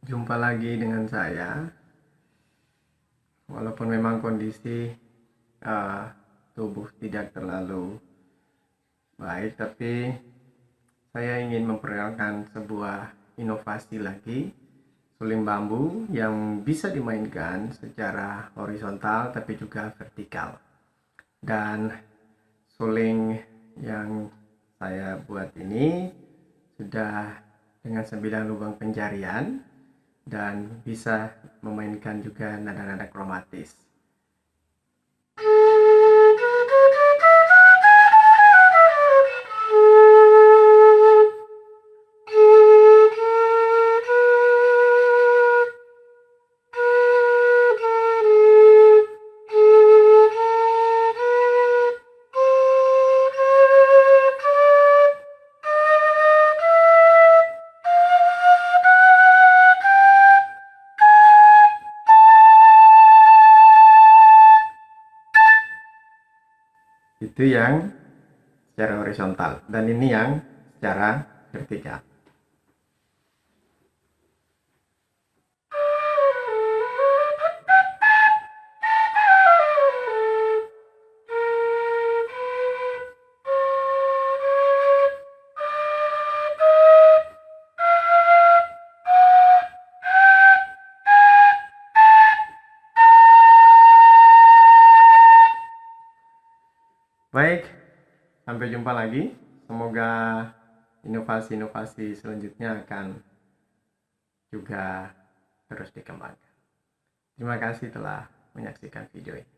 Jumpa lagi dengan saya. Walaupun memang kondisi uh, tubuh tidak terlalu baik, tapi saya ingin memperkenalkan sebuah inovasi lagi, suling bambu yang bisa dimainkan secara horizontal tapi juga vertikal. Dan suling yang saya buat ini sudah dengan 9 lubang pencarian dan bisa memainkan juga nada-nada kromatis. Itu yang secara horizontal dan ini yang secara vertikal. Baik, sampai jumpa lagi. Semoga inovasi-inovasi selanjutnya akan juga terus dikembangkan. Terima kasih telah menyaksikan video ini.